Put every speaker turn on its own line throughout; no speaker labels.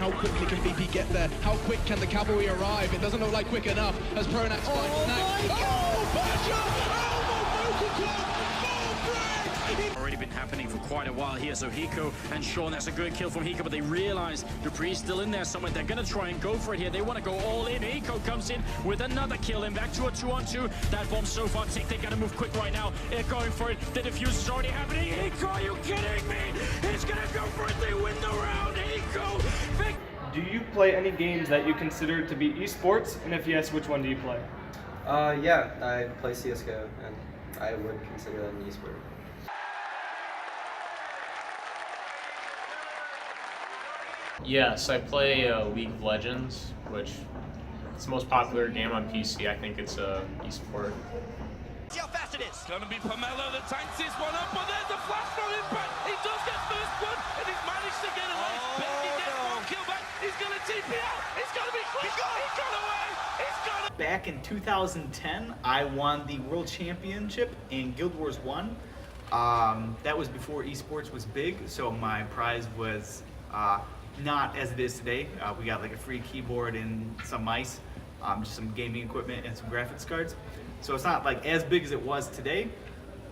How quickly can BP get there? How quick can the cavalry arrive? It doesn't look like quick enough as Pronax finds
Already been happening for quite a while here, so Hiko and Sean, that's a good kill from Hiko, but they realize Dupree's still in there somewhere. They're going to try and go for it here. They want to go all in. Hiko comes in with another kill, and back to a 2-on-2. That bomb's so far ticked. They got to move quick right now. They're going for it. The defuse is already happening. Hiko, are you kidding me? He's going to go for it. They win the round. Hiko.
Do you play any games that you consider to be esports? And if yes, which one do you play?
Yeah, I play CSGO, and I would consider that an esport.
Yes, I play League of Legends, which is the most popular game on PC. I think it's a esport.
See how fast it is. It's going to be Pomelo that tanks this one up, but there's a flash from him, but he does get first blood, and he's managed to get away. He gets one kill back. He's going to TP out. It's going to be quick. He got away. He's got it.
Back in 2010, I won the World Championship in Guild Wars 1. That was before esports was big, so my prize was not as it is today. We got like a free keyboard and some mice, just some gaming equipment and some graphics cards. So it's not like as big as it was today,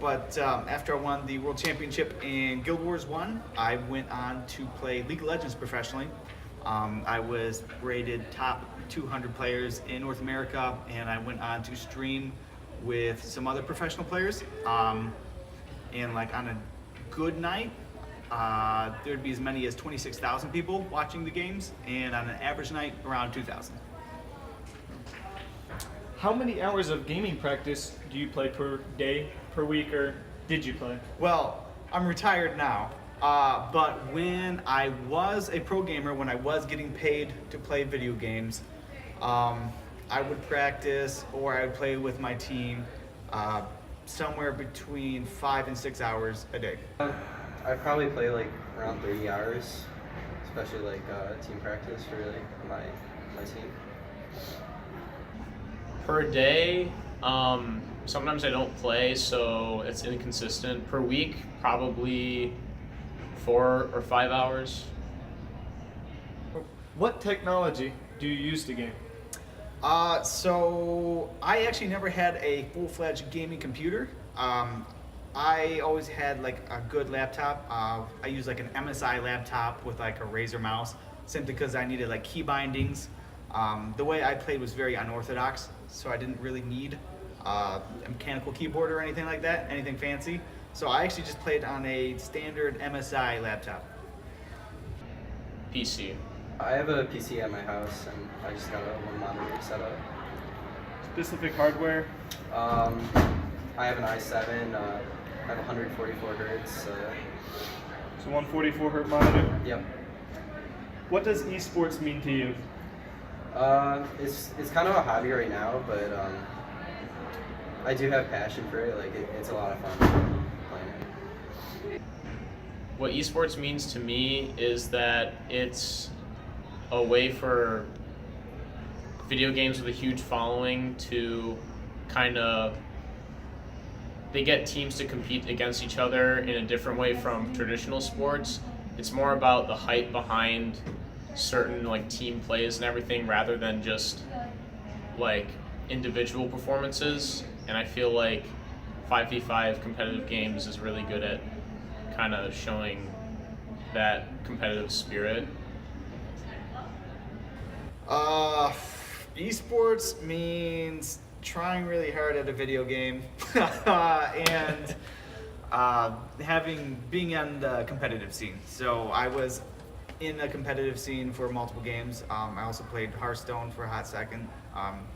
but after I won the World Championship in Guild Wars 1, I went on to play League of Legends professionally. I was rated top 200 players in North America, and I went on to stream with some other professional players. And like on a good night, there'd be as many as 26,000 people watching the games, and on an average night, around 2,000.
How many hours of gaming practice do you play per day, per week, or did you play?
Well, I'm retired now, but when I was a pro gamer, when I was getting paid to play video games, I would practice or I would play with my team somewhere between 5 and 6 hours a day.
I probably play like around 30 hours, especially like team practice for like my team.
Per day, sometimes I don't play, so it's inconsistent. Per week, probably 4 or 5 hours.
What technology do you use to game?
So I actually never had a full-fledged gaming computer. I always had like a good laptop. I used like an MSI laptop with like a Razer mouse, simply because I needed like key bindings. The way I played was very unorthodox, so I didn't really need a mechanical keyboard or anything like that, anything fancy. So I actually just played on a standard MSI laptop.
PC.
I have a PC at my house, and I just got a one monitor setup.
Specific hardware?
I have an i7. I have 144 hertz.
So 144 hertz monitor?
Yep.
What does esports mean to you?
It's kind of a hobby right now, but I do have passion for it. Like it's a lot of fun playing it.
What esports means to me is that it's a way for video games with a huge following to kind of, they get teams to compete against each other in a different way from traditional sports. It's more about the hype behind certain like team plays and everything rather than just like individual performances. And I feel like 5v5 competitive games is really good at kind of showing that competitive spirit.
Esports means trying really hard at a video game and being on the competitive scene. So I was in a competitive scene for multiple games. I also played Hearthstone for a hot second,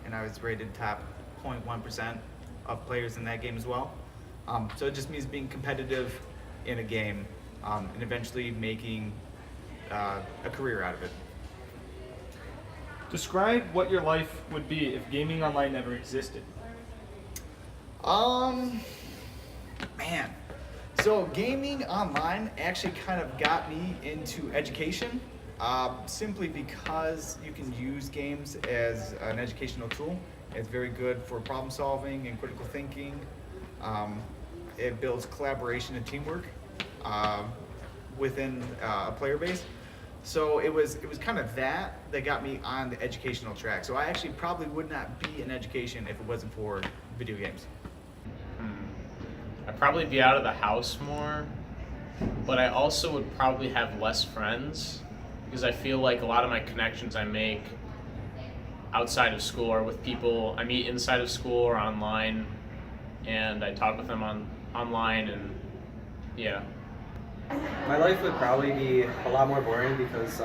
and I was rated top 0.1% of players in that game as well. So it just means being competitive in a game and eventually making a career out of it.
Describe what your life would be if gaming online never existed.
Man. So gaming online actually kind of got me into education, simply because you can use games as an educational tool. It's very good for problem solving and critical thinking. It builds collaboration and teamwork within a player base. So it was kind of that got me on the educational track. So I actually probably would not be in education if it wasn't for video games.
I'd probably be out of the house more, but I also would probably have less friends because I feel like a lot of my connections I make outside of school are with people I meet inside of school or online, and I talk with them online, and yeah.
My life would probably be a lot more boring because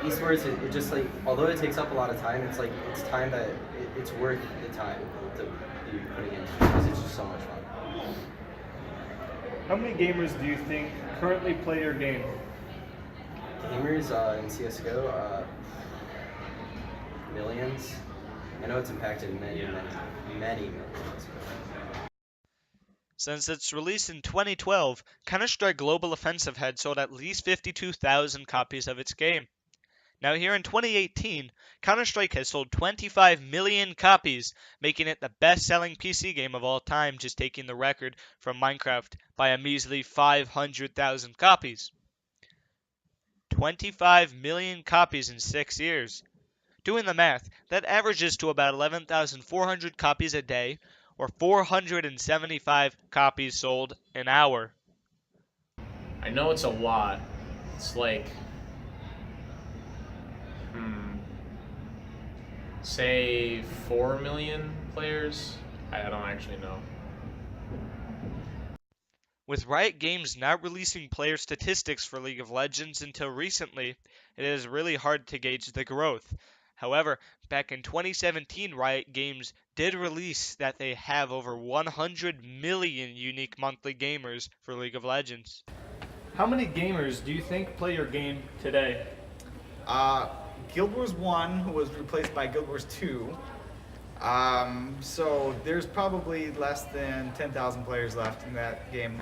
esports, it just like, although it takes up a lot of time, it's like, it's time that it's worth the time to be putting in because it's just so much fun.
How many gamers do you think currently play your game?
Gamers in CSGO, millions. I know it's impacted many millions.
Since its release in 2012, Counter-Strike Global Offensive had sold at least 52,000 copies of its game. Now here in 2018, Counter-Strike has sold 25 million copies, making it the best-selling PC game of all time, just taking the record from Minecraft by a measly 500,000 copies. 25 million copies in 6 years. Doing the math, that averages to about 11,400 copies a day, or 475 copies sold an hour.
I know it's a lot. It's like, say 4 million players? I don't actually know.
With Riot Games not releasing player statistics for League of Legends until recently, it is really hard to gauge the growth. However, back in 2017, Riot Games did release that they have over 100 million unique monthly gamers for League of Legends.
How many gamers do you think play your game today?
Guild Wars 1 was replaced by Guild Wars 2. So there's probably less than 10,000 players left in that game.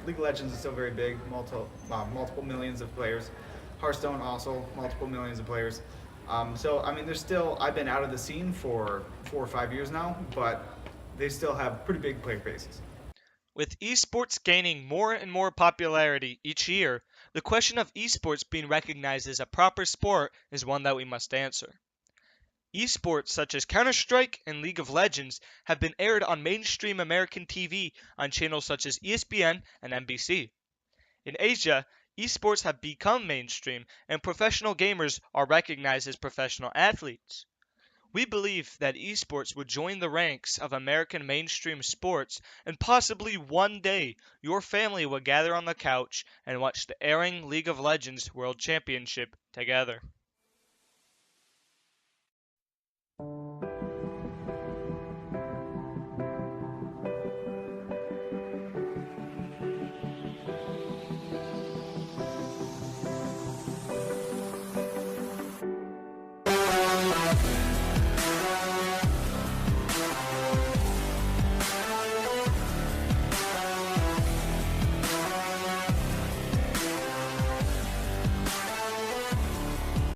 League of Legends is still very big, multiple millions of players. Hearthstone also, multiple millions of players. So, I mean, there's still, I've been out of the scene for 4 or 5 years now, but they still have pretty big player bases.
With esports gaining more and more popularity each year, the question of esports being recognized as a proper sport is one that we must answer. Esports such as Counter-Strike and League of Legends have been aired on mainstream American TV on channels such as ESPN and NBC. In Asia, esports have become mainstream and professional gamers are recognized as professional athletes. We believe that esports would join the ranks of American mainstream sports, and possibly one day your family will gather on the couch and watch the airing League of Legends World Championship together.